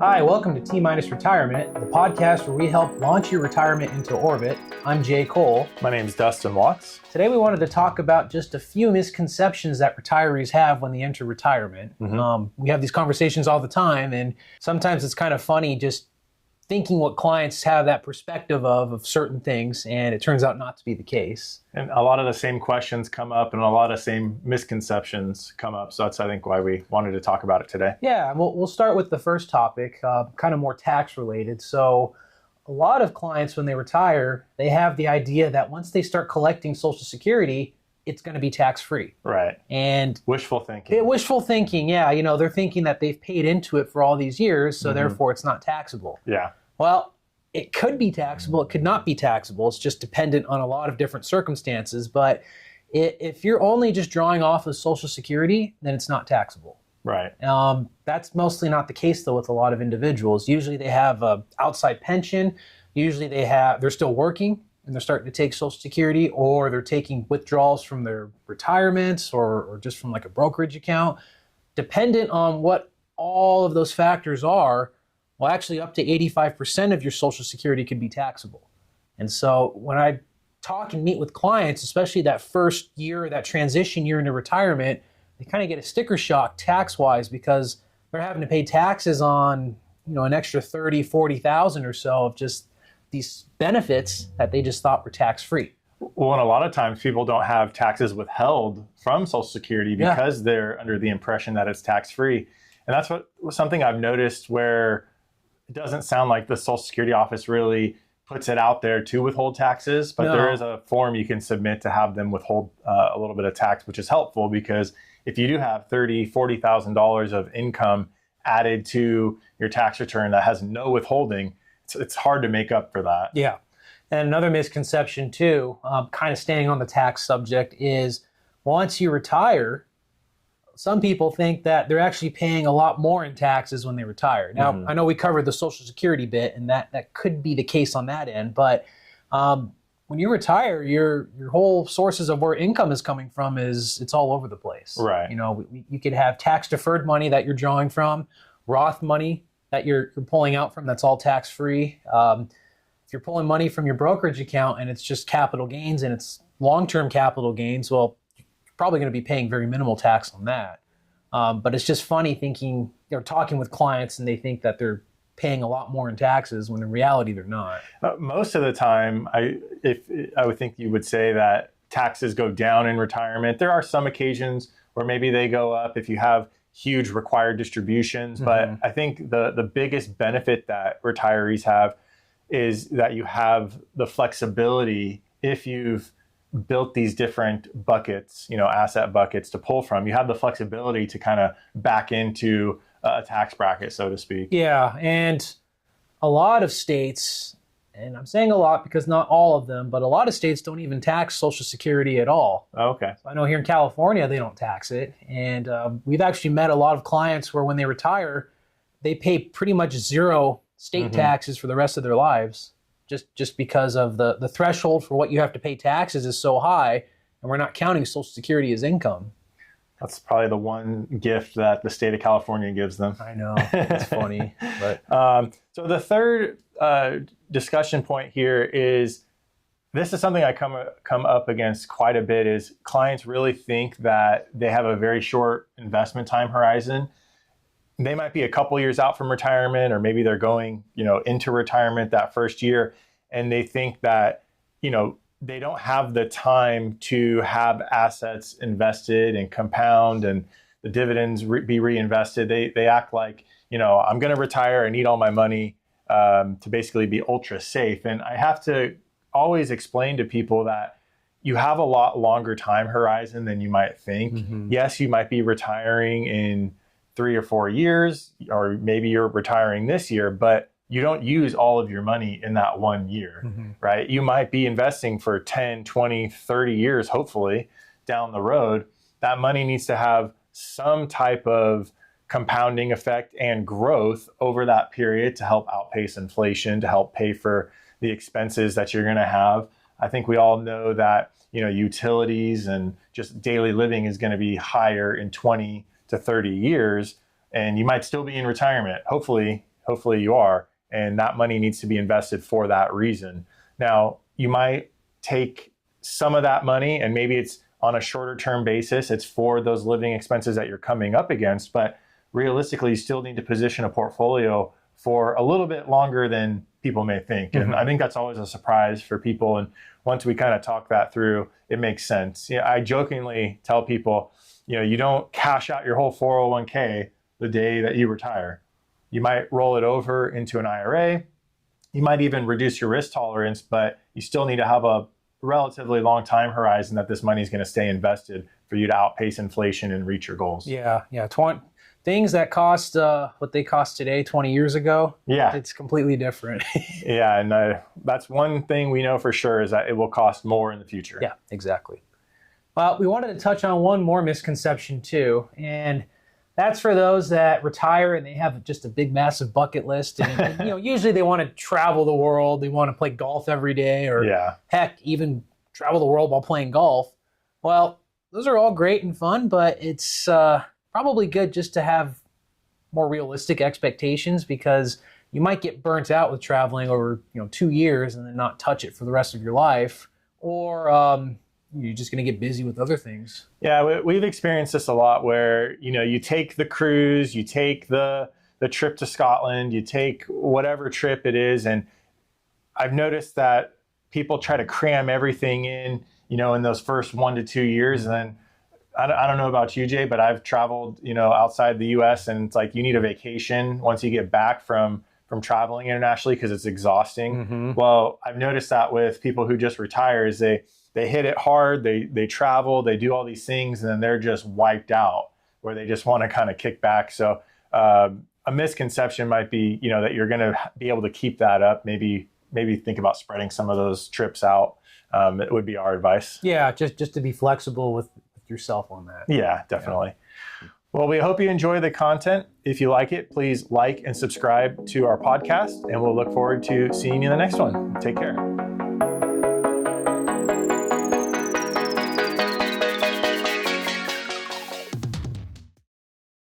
Hi, welcome to T-Minus Retirement, the podcast where we help launch your retirement into orbit. I'm Jay Cole. My name is Dustin Watts. Today we wanted to talk about just a few misconceptions that retirees have when they enter retirement. We have these conversations all the time, and sometimes it's kind of funny just thinking what clients have that perspective of certain things, and it turns out not to be the case. And a lot of the same questions come up and a lot of same misconceptions come up. So that's, I think, why we wanted to talk about it today. Yeah, we'll start with the first topic, kind of more tax related. So a lot of clients, when they retire, they have the idea that once they start collecting Social Security, it's going to be tax-free. Right. And wishful thinking. Wishful thinking, yeah. You know, they're thinking that they've paid into it for all these years, so therefore it's not taxable. Yeah. Well, it could be taxable. It could not be taxable. It's just dependent on a lot of different circumstances. But if you're only just drawing off of Social Security, then it's not taxable. Right. That's mostly not the case, though, with a lot of individuals. Usually they have an outside pension. Usually they're still working and they're starting to take Social Security, or they're taking withdrawals from their retirements or just from like a brokerage account. Dependent on what all of those factors are, well, actually up to 85% of your Social Security could be taxable. And so when I talk and meet with clients, especially that first year, that transition year into retirement, they kind of get a sticker shock tax-wise because they're having to pay taxes on, an extra $30,000, $40,000 or so of just these benefits that they just thought were tax-free. Well, and a lot of times people don't have taxes withheld from Social Security because they're under the impression that it's tax-free. And that's something I've noticed where it doesn't sound like the Social Security office really puts it out there to withhold taxes, but there is a form you can submit to have them withhold a little bit of tax, which is helpful because if you do have $30,000, $40,000 of income added to your tax return that has no withholding, it's hard to make up for that. Yeah. And another misconception too, kind of staying on the tax subject, is once you retire, some people think that they're actually paying a lot more in taxes when they retire. Now, I know we covered the Social Security bit, and that could be the case on that end, but when you retire, your whole sources of where income is coming from it's all over the place. Right. You could have tax-deferred money that you're drawing from, Roth money that you're pulling out from, that's all tax-free. If you're pulling money from your brokerage account and it's just capital gains and it's long-term capital gains, well, probably going to be paying very minimal tax on that. But it's just funny thinking, talking with clients and they think that they're paying a lot more in taxes when in reality they're not. Most of the time, I would think you would say that taxes go down in retirement. There are some occasions where maybe they go up if you have huge required distributions. But I think the biggest benefit that retirees have is that you have the flexibility if you've built these different buckets, asset buckets to pull from. You have the flexibility to kind of back into a tax bracket, so to speak. Yeah, and a lot of states, and I'm saying a lot because not all of them, but a lot of states don't even tax Social Security at all. Okay. So I know here in California, they don't tax it. And we've actually met a lot of clients where when they retire, they pay pretty much zero state taxes for the rest of their lives. Just because of the threshold for what you have to pay taxes is so high, and we're not counting Social Security as income. That's probably the one gift that the state of California gives them. I know, it's funny. But so the third discussion point here is, this is something I come up against quite a bit, is clients really think that they have a very short investment time horizon. They might be a couple years out from retirement, or maybe they're going, into retirement that first year, and they think that, they don't have the time to have assets invested and compound and the dividends be reinvested. They act like, I'm going to retire, I need all my money to basically be ultra safe. And I have to always explain to people that you have a lot longer time horizon than you might think. Yes, you might be retiring in 3 or 4 years, or maybe you're retiring this year, but you don't use all of your money in that 1 year, right? You might be investing for 10, 20, 30 years, hopefully, down the road. That money needs to have some type of compounding effect and growth over that period to help outpace inflation, to help pay for the expenses that you're going to have. I think we all know that, utilities and just daily living is going to be higher in 20 to 30 years, and you might still be in retirement. Hopefully you are, and that money needs to be invested for that reason. Now, you might take some of that money, and maybe it's on a shorter term basis. It's for those living expenses that you're coming up against, but realistically, you still need to position a portfolio for a little bit longer than people may think. And I think that's always a surprise for people. And once we kind of talk that through, it makes sense. I jokingly tell people, you don't cash out your whole 401k the day that you retire. You might roll it over into an IRA. You might even reduce your risk tolerance, but you still need to have a relatively long time horizon that this money is going to stay invested for you to outpace inflation and reach your goals. Yeah. Things that cost what they cost today 20 years ago, it's completely different. Yeah, and that's one thing we know for sure is that it will cost more in the future. Yeah, exactly. Well, we wanted to touch on one more misconception too, and that's for those that retire and they have just a big, massive bucket list. And usually they want to travel the world. They want to play golf every day, or heck, even travel the world while playing golf. Well, those are all great and fun, but it's probably good just to have more realistic expectations, because you might get burnt out with traveling over 2 years and then not touch it for the rest of your life, or you're just going to get busy with other things. Yeah, we've experienced this a lot where, you take the cruise, you take the trip to Scotland, you take whatever trip it is. And I've noticed that people try to cram everything in, in those first 1 to 2 years. And then I don't know about you, Jay, but I've traveled, outside the US, and it's like you need a vacation once you get back from traveling internationally because it's exhausting. Well, I've noticed that with people who just retire is they hit it hard, they travel, they do all these things, and then they're just wiped out, where they just want to kind of kick back. So a misconception might be, that you're going to be able to keep that up. Maybe think about spreading some of those trips out. It would be our advice. Yeah, just to be flexible with yourself on that. Yeah, definitely. Yeah. Well, we hope you enjoy the content. If you like it, please like and subscribe to our podcast, and we'll look forward to seeing you in the next one. Take care.